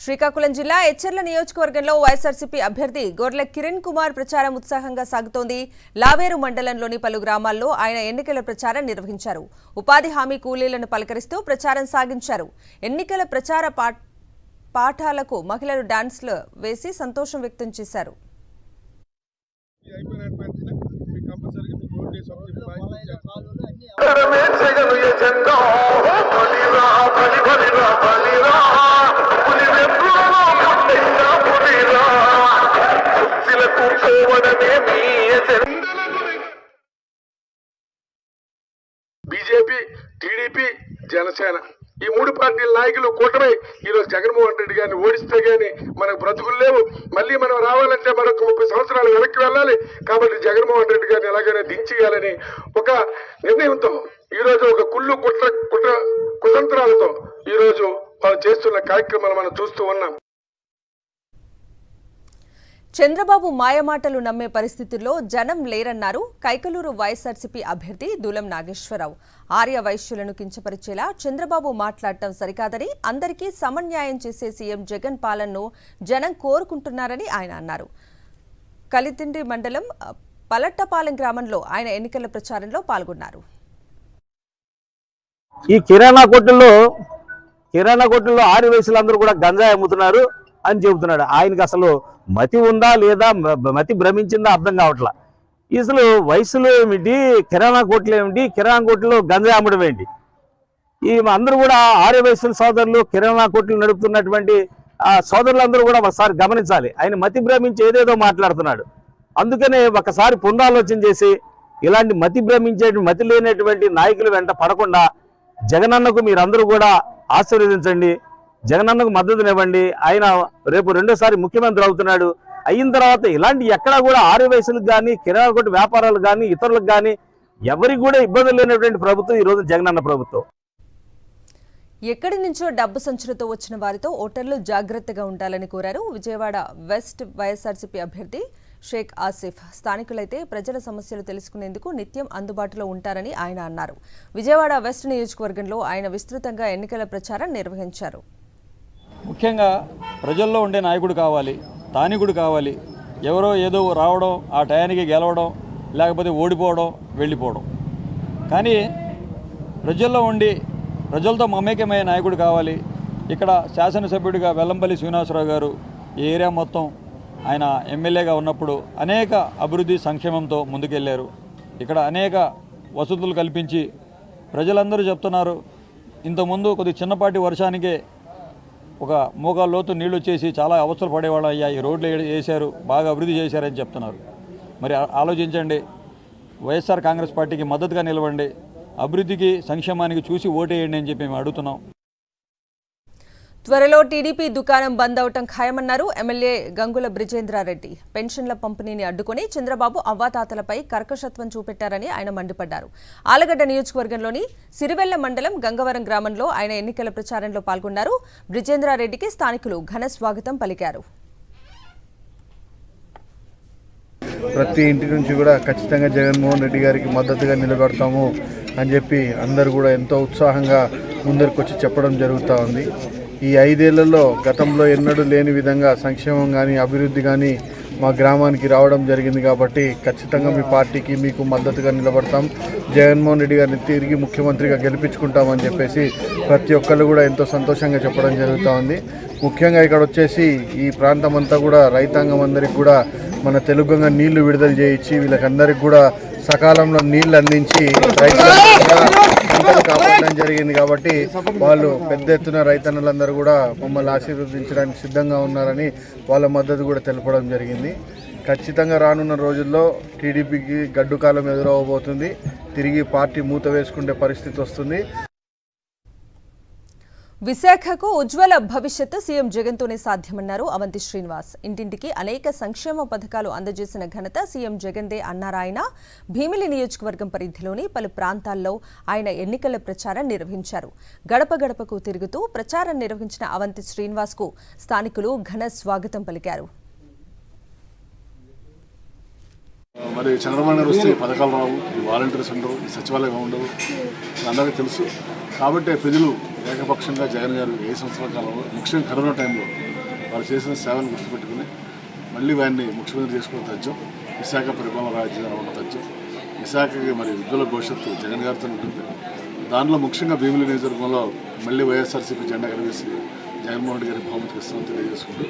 శ్రీకాకుళం జిల్లా ఎచ్చర్ల నియోజకవర్గంలో వైఎస్ఆర్సీపీ అభ్యర్థి గొర్లె కిరణ్ కుమార్ ప్రచారం ఉత్సాహంగా సాగుతోంది. లావేరు మండలంలోని పలు గ్రామాల్లో ఆయన ఎన్నికల ప్రచారం నిర్వహించారు. ఉపాధి హామీ కూలీలను పలకరిస్తూ ప్రచారం సాగించారు. ఎన్నికల ప్రచార పాఠాలకు మహిళలు డాన్స్లు వేసి సంతోషం వ్యక్తం చేశారు. బీజేపీ, టీడీపీ, జనసేన ఈ మూడు పార్టీల నాయకులు కూటమి ఈరోజు జగన్మోహన్ రెడ్డి గారిని ఓడిస్తే గానీ మనకు బ్రతుకులు లేవు. మళ్ళీ మనం రావాలంటే మరొక 30 సంవత్సరాలు వెనక్కి వెళ్ళాలి. కాబట్టి జగన్మోహన్ రెడ్డి గారిని ఎలాగైనా దించేయాలని ఒక నిర్ణయంతో ఈరోజు ఒక కుతంత్రాలతో ఈరోజు వాళ్ళు చేస్తున్న కార్యక్రమాలు మనం చూస్తూ ఉన్నాం. చంద్రబాబు మాయమాటలు నమ్మే పరిస్థితుల్లో జనం లేరన్నారు కైకలూరు వైఎస్ఆర్సీపీ అభ్యర్థి దూలం నాగేశ్వరరావు. ఆర్య వైశ్యులను కించపరిచేలా చంద్రబాబు మాట్లాడటం సరికాదని, అందరికీ సమన్యాయం చేసే సీఎం జగన్ పాలనను జనం కోరుకుంటున్నారని ఆయన అన్నారు. కలితిండి మండలం పలట్టపాలెం గ్రామంలో ఆయన ఎన్నికల ప్రచారంలో పాల్గొన్నారు. ఈ కిరాణా కొట్టుల్లో ఆర్య వైశ్యులందరూ కూడా గంజాయి అమ్ముతున్నారు అని చెబుతున్నాడు. ఆయనకి అసలు మతి ఉందా లేదా, మతి భ్రమించిందా అర్థం కావట్లా. అసలు వయసులో ఏమిటి, కిరాణా కొట్లు ఏమిటి, కిరాణా కొట్లో గంజాయి అమ్మడం ఏంటి? ఈ అందరూ కూడా ఆర్య వయసుల సోదరులు, కిరాణా కొట్లు నడుపుతున్నటువంటి సోదరులందరూ కూడా ఒకసారి గమనించాలి. ఆయన మతి భ్రమించి ఏదేదో మాట్లాడుతున్నాడు. అందుకనే ఒకసారి పునరాలోచన చేసి ఇలాంటి మతి మతి లేనటువంటి నాయకుల వెంట పడకుండా జగనన్నకు మీరందరూ కూడా ఆశీర్వదించండి, జగనన్నకు మద్దతునివ్వండి. ఆయన రేపు రెండోసారి ముఖ్యమంత్రి అవుతున్నాడు. అయిన తర్వాత ఇలాంటి ఎక్కడా కూడా ఆర్య వయసులకు కానీ, కిరాణా కొట్టు వ్యాపారాలకు కానీ, ఇతరులకు కానీ ఎవరికి కూడా ఇబ్బందులు లేనటువంటి ప్రభుత్వం ఈరోజు జగనన్న ప్రభుత్వం. ఎక్కడి నుంచో డబ్బు సంచులతో వచ్చిన వారితో ఓటర్లు జాగ్రత్తగా ఉండాలని కోరారు విజయవాడ వెస్ట్ వైఎస్ఆర్సీపీ అభ్యర్థి షేక్ ఆసిఫ్. స్థానికులైతే ప్రజల సమస్యలు తెలుసుకునేందుకు నిత్యం అందుబాటులో ఉంటారని ఆయన అన్నారు. విజయవాడ వెస్ట్ నియోజకవర్గంలో ఆయన విస్తృతంగా ఎన్నికల ప్రచారం నిర్వహించారు. ముఖ్యంగా ప్రజల్లో ఉండే నాయకుడు కావాలి, స్థానికుడు కావాలి. ఎవరో ఏదో రావడం, ఆ టయానికి గెలవడం, లేకపోతే ఓడిపోవడం, వెళ్ళిపోవడం. కానీ ప్రజల్లో ఉండి ప్రజలతో మమేకమయ్యే నాయకుడు కావాలి. ఇక్కడ శాసనసభ్యుడిగా వెల్లంపల్లి శ్రీనివాసరావు గారు ఈ ఏరియా మొత్తం ఆయన ఎమ్మెల్యేగా ఉన్నప్పుడు అనేక అభివృద్ధి సంక్షేమంతో ముందుకెళ్లారు. ఇక్కడ అనేక వసతులు కల్పించి ప్రజలందరూ చెప్తున్నారు, ఇంతకుముందు కొద్ది చిన్నపాటి వర్షానికే ఒక మోకాలు లోతు నీళ్ళు వచ్చేసి చాలా అవస్థలు పడేవాళ్ళు అయ్యా, ఈ రోడ్లు వేశారు, బాగా అభివృద్ధి చేశారని చెప్తున్నారు. మరి ఆలోచించండి, వైఎస్ఆర్ కాంగ్రెస్ పార్టీకి మద్దతుగా నిలవండి, అభివృద్ధికి సంక్షేమానికి చూసి ఓటేయండి అని చెప్పి మేము అడుగుతున్నాం. త్వరలో టీడీపీ దుకాణం బంద్ అవటం ఖాయమన్నారు ఎమ్మెల్యే గంగుల బ్రిజేంద్రారెడ్డి. పెన్షన్ల పంపిణీని అడ్డుకుని చంద్రబాబు అవ్వాతాతలపై కర్కశత్వం చూపెట్టారని ఆయన మండిపడ్డారు. ఆలగడ్డ నియోజకవర్గంలోని సిరివెల్ల మండలం గంగవరం గ్రామంలో ఆయన ఎన్నికల ప్రచారంలో పాల్గొన్నారు. బ్రిజేంద్రారెడ్డికి స్థానికులు ఘన స్వాగతం పలికారు. ప్రతి ఇంటి నుంచి కూడా ఖచ్చితంగా జగన్మోహన్ రెడ్డి గారికి మద్దతుగా నిలబడతాము అని చెప్పి అందరూ కూడా ఎంతో ఉత్సాహంగా ముందరికి వచ్చి చెప్పడం జరుగుతూ ఉంది. ఈ 5 ఏళ్లలో గతంలో ఎన్నడూ లేని విధంగా సంక్షేమం కానీ, అభివృద్ధి కానీ మా గ్రామానికి రావడం జరిగింది. కాబట్టి ఖచ్చితంగా మీ పార్టీకి మీకు మద్దతుగా నిలబడతాం, జగన్మోహన్ రెడ్డి గారిని తిరిగి ముఖ్యమంత్రిగా గెలిపించుకుంటామని చెప్పేసి ప్రతి ఒక్కళ్ళు కూడా ఎంతో సంతోషంగా చెప్పడం జరుగుతూ ఉంది. ముఖ్యంగా ఇక్కడ వచ్చేసి ఈ ప్రాంతం అంతా కూడా రైతాంగం అందరికి కూడా మన తెలుగుగా నీళ్లు విడుదల చేయించి వీళ్ళకందరికి కూడా సకాలంలో నీళ్లు అందించి రైతులను కాపాడడం జరిగింది. కాబట్టి వాళ్ళు పెద్ద ఎత్తున రైతన్నులందరూ కూడా మమ్మల్ని ఆశీర్వదించడానికి సిద్ధంగా ఉన్నారని వాళ్ళ మద్దతు కూడా తెలపడం జరిగింది. ఖచ్చితంగా రానున్న రోజుల్లో టీడీపీకి గడ్డు కాలం ఎదురవబోతుంది. తిరిగి పార్టీ మూత వేసుకునే పరిస్థితి వస్తుంది. విశాఖకు ఉజ్వల భవిష్యత్తు సీఎం జగన్తోనే సాధ్యమన్నారు అవంతి శ్రీనివాస్. ఇంటింటికి అనేక సంక్షేమ పథకాలు అందజేసిన ఘనత సీఎం జగన్దే అన్నారాయన. భీమిలి నియోజకవర్గం పరిధిలోని పలు ప్రాంతాల్లో ఆయన ఎన్నికల ప్రచారం నిర్వహించారు. గడప గడపకు తిరుగుతూ ప్రచారం నిర్వహించిన అవంతి శ్రీనివాస్కు స్థానికులు ఘన స్వాగతం పలికారు. మరి చంద్రబాబు నాయుడు వస్తే పథకాలు రావు, ఈ వాలంటీర్స్ ఉండవు, ఈ సచివాలయం ఉండవు, అందరికీ తెలుసు. కాబట్టి ప్రజలు ఏకపక్షంగా జగన్ గారు ఏ సంవత్సరాల కాలంలో ముఖ్యంగా కరోనా టైంలో వాళ్ళు చేసిన సేవను గుర్తుపెట్టుకుని మళ్ళీ వారిని ముఖ్యమంత్రి చేసుకోవడం తథ్యం. విశాఖ పరిపాలన రాజధాని అవ్వడం తథ్యం. విశాఖకి మరి ఉజ్వల భవిష్యత్తు జగన్ గారితో ఉంటుంది. దానిలో ముఖ్యంగా భీమిలి నియోజకవర్గంలో మళ్ళీ వైఎస్ఆర్సీపీ జెండా కలిసి జగన్మోహన్ రెడ్డి గారి బహుమతికి ఇస్తామని తెలియజేసుకుంటూ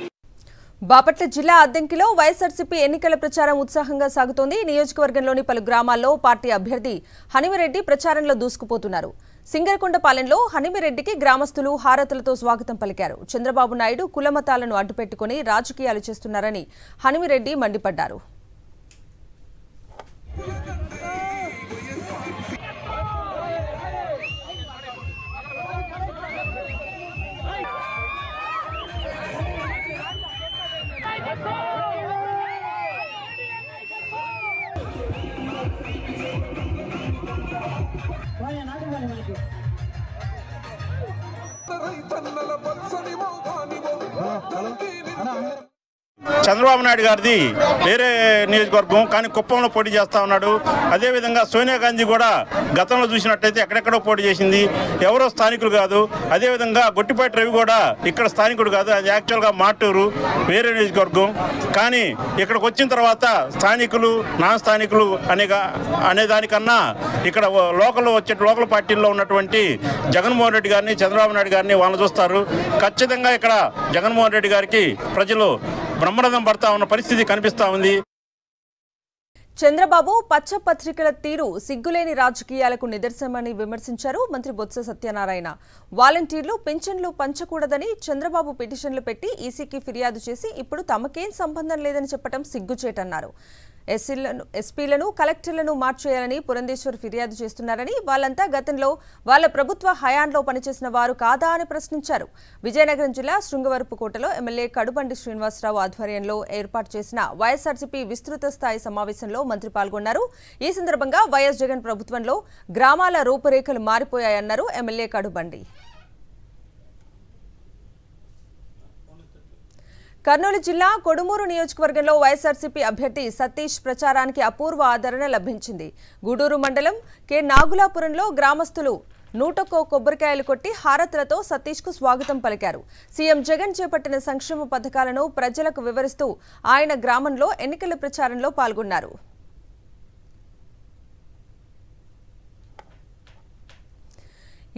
బాపట్ల జిల్లా అద్దంకిలో వైఎస్ఆర్సీపీ ఎన్నికల ప్రచారం ఉత్సాహంగా సాగుతోంది. నియోజకవర్గంలోని పలు గ్రామాల్లో పార్టీ అభ్యర్థి హనిమిరెడ్డి ప్రచారంలో దూసుకుపోతున్నారు. సింగరకొండపాలెంలో హనిమిరెడ్డికి గ్రామస్తులు హారతులతో స్వాగతం పలికారు. చంద్రబాబు నాయుడు కులమతాలను అడ్డుపెట్టుకుని రాజకీయాలు చేస్తున్నారని హనిమిరెడ్డి మండిపడ్డారు. చంద్రబాబు నాయుడు గారిది వేరే నియోజకవర్గం, కానీ కుప్పంలో పోటీ చేస్తూ ఉన్నాడు. అదేవిధంగా సోనియా గాంధీ కూడా గతంలో చూసినట్టయితే ఎక్కడెక్కడో పోటీ చేసింది, ఎవరో స్థానికులు కాదు. అదేవిధంగా గొట్టిపాటి రవి కూడా ఇక్కడ స్థానికుడు కాదు, అది యాక్చువల్గా మాటూరు వేరే నియోజకవర్గం. కానీ ఇక్కడికి వచ్చిన తర్వాత స్థానికులు నాన్ స్థానికులు అనే దానికన్నా ఇక్కడ లోకల్ పార్టీల్లో ఉన్నటువంటి జగన్మోహన్ రెడ్డి గారిని, చంద్రబాబు నాయుడు గారిని వాళ్ళు చూస్తారు. ఖచ్చితంగా ఇక్కడ జగన్మోహన్ రెడ్డి గారికి ప్రజలు బ్రహ్మరథం పడతా ఉన్న పరిస్థితి కనిపిస్తా ఉంది. చంద్రబాబు పచ్చ పత్రికల తీరు సిగ్గులేని రాజకీయాలకు నిదర్శనమని విమర్శించారు మంత్రి బొత్స సత్యనారాయణ. వాలంటీర్లు పింఛన్లు పంచకూడదని చంద్రబాబు పిటిషన్లు పెట్టి ఈసీకి ఫిర్యాదు చేసి ఇప్పుడు తమకేం సంబంధం లేదని చెప్పడం సిగ్గుచేటన్నారు. ఎస్పీలను కలెక్టర్లను మార్చేయాలని పురంధేశ్వర్ ఫిర్యాదు చేస్తున్నారని, వాళ్ళంతా గతంలో వాళ్ళ ప్రభుత్వ హయాంలో పనిచేసిన వారు కాదా అని ప్రశ్నించారు. విజయనగరం జిల్లా శృంగవరపుకోటలో ఎమ్మెల్యే కడుబండి శ్రీనివాసరావు ఆధ్వర్యంలో ఏర్పాటు చేసిన వైఎస్ఆర్సీపీ విస్తృత స్థాయి సమావేశంలో మంత్రి పాల్గొన్నారు. ఈ సందర్భంగా వైఎస్ జగన్ ప్రభుత్వంలో గ్రామాల రూపురేఖలు మారిపోయాయన్నారు ఎమ్మెల్యే కడుబండి. కర్నూలు జిల్లా కొడుమూరు నియోజకవర్గంలో వైఎస్ఆర్సీపీ అభ్యర్థి సతీష్ ప్రచారానికి అపూర్వ ఆదరణ లభించింది. గూడూరు మండలం కె నాగులాపురంలో గ్రామస్తులు 101 కొబ్బరికాయలు కొట్టి హారతులతో సతీష్కు స్వాగతం పలికారు. సీఎం జగన్ చేపట్టిన సంక్షేమ పథకాలను ప్రజలకు వివరిస్తూ ఆయన గ్రామంలో ఎన్నికల ప్రచారంలో పాల్గొన్నారు.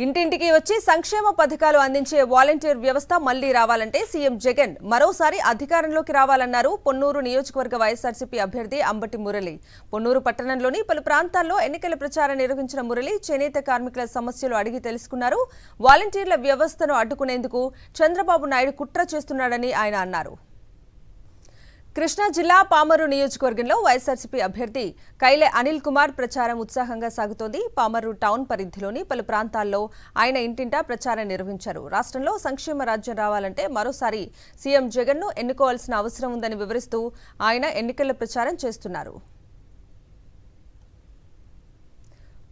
ఇంటింటికి వచ్చి సంక్షేమ పథకాలు అందించే వాలంటీర్ వ్యవస్థ మళ్లీ రావాలంటే సీఎం జగన్ మరోసారి అధికారంలోకి రావాలన్నారు పొన్నూరు నియోజకవర్గ వైఎస్ఆర్సీపీ అభ్యర్థి అంబటి మురళి. పొన్నూరు పట్టణంలోని పలు ప్రాంతాల్లో ఎన్నికల ప్రచారం నిర్వహించిన మురళి చేనేత కార్మికుల సమస్యలు అడిగి తెలుసుకున్నారు. వాలంటీర్ల వ్యవస్థను అడ్డుకునేందుకు చంద్రబాబు నాయుడు కుట్ర చేస్తున్నాడని ఆయన అన్నారు. కృష్ణా జిల్లా పామరు నియోజకవర్గంలో వైఎస్ఆర్సీపీ అభ్యర్థి కైలే అనిల్ కుమార్ ప్రచారం ఉత్సాహంగా సాగుతోంది. పామరు టౌన్ పరిధిలోని పలు ప్రాంతాల్లో ఆయన ఇంటింటా ప్రచారం నిర్వహించారు. రాష్ట్రంలో సంక్షేమ రాజ్యం రావాలంటే మరోసారి సీఎం జగన్ను ఎన్నుకోవాల్సిన అవసరం ఉందని వివరిస్తూ ఆయన ఎన్నికల ప్రచారం చేస్తున్నారు.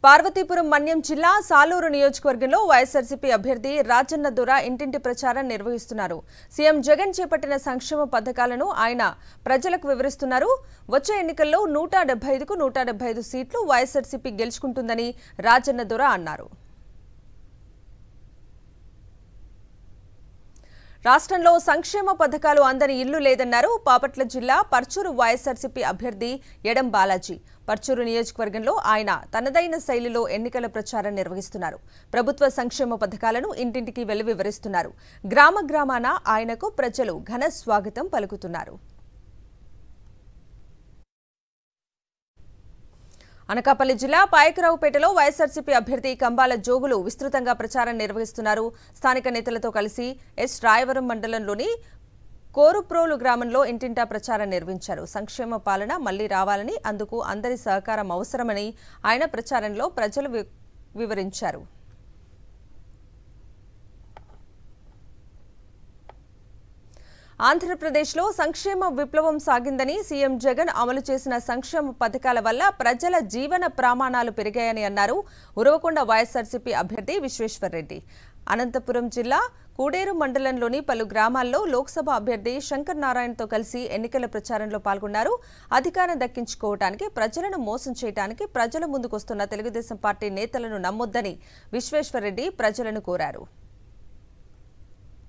పార్వతీపురం మన్యం జిల్లా సాలూరు నియోజకవర్గంలో వైఎస్ఆర్సీపీ అభ్యర్థి రాజన్న దొర ఇంటింటి ప్రచారం నిర్వహిస్తున్నారు. సీఎం జగన్ చేపట్టిన సంక్షేమ పథకాలను ఆయన ప్రజలకు వివరిస్తున్నారు. వచ్చే ఎన్నికల్లో 175కు 175 సీట్లు వైఎస్ఆర్సీపీ గెలుచుకుంటుందని రాజన్న దొర అన్నారు. రాష్ట్రంలో సంక్షేమ పథకాలు అందని ఇల్లు లేదన్నారు. బాపట్ల జిల్లా పర్చూరు వైఎస్ఆర్సీపీ అభ్యర్థి ఎడం బాలాజీ. పర్చూరు నియోజకవర్గంలో ఆయన తనదైన శైలిలో ఎన్నికల ప్రచారం నిర్వహిస్తున్నారు. ప్రభుత్వ సంక్షేమ పథకాలను ఇంటింటికి వెళ్లి వివరిస్తున్నారు. గ్రామ గ్రామాన ఆయనకు ప్రజలు ఘన స్వాగతం పలుకుతున్నారు. అనకాపల్లి జిల్లా పాయకరావుపేటలో వైఎస్ఆర్సీపీ అభ్యర్థి కంబాల జోగులు విస్తృతంగా ప్రచారం నిర్వహిస్తున్నారు. స్థానిక నేతలతో కలిసి ఎస్ రాయవరం మండలంలోని కోరుప్రోలు గ్రామంలో ఇంటింటా ప్రచారం నిర్వహించారు. సంక్షేమ పాలన మళ్లీ రావాలని, అందుకు అందరి సహకారం అవసరమని ఆయన ప్రచారంలో ప్రజలు వివరించారు. ఆంధ్రప్రదేశ్లో సంక్షేమ విప్లవం సాగిందని, సీఎం జగన్ అమలు చేసిన సంక్షేమ పథకాల వల్ల ప్రజల జీవన ప్రమాణాలు పెరిగాయని అన్నారు ఉరవకొండ వైఎస్ఆర్సీపీ అభ్యర్థి విశ్వేశ్వర్రెడ్డి. అనంతపురం జిల్లా కూడేరు మండలంలోని పలు గ్రామాల్లో లోక్సభ అభ్యర్థి శంకర్ నారాయణతో కలిసి ఎన్నికల ప్రచారంలో పాల్గొన్నారు. అధికారం దక్కించుకోవడానికి, ప్రజలను మోసం చేయడానికి ప్రజల ముందుకొస్తున్న తెలుగుదేశం పార్టీ నేతలను నమ్మొద్దని విశ్వేశ్వర్రెడ్డి ప్రజలను కోరారు.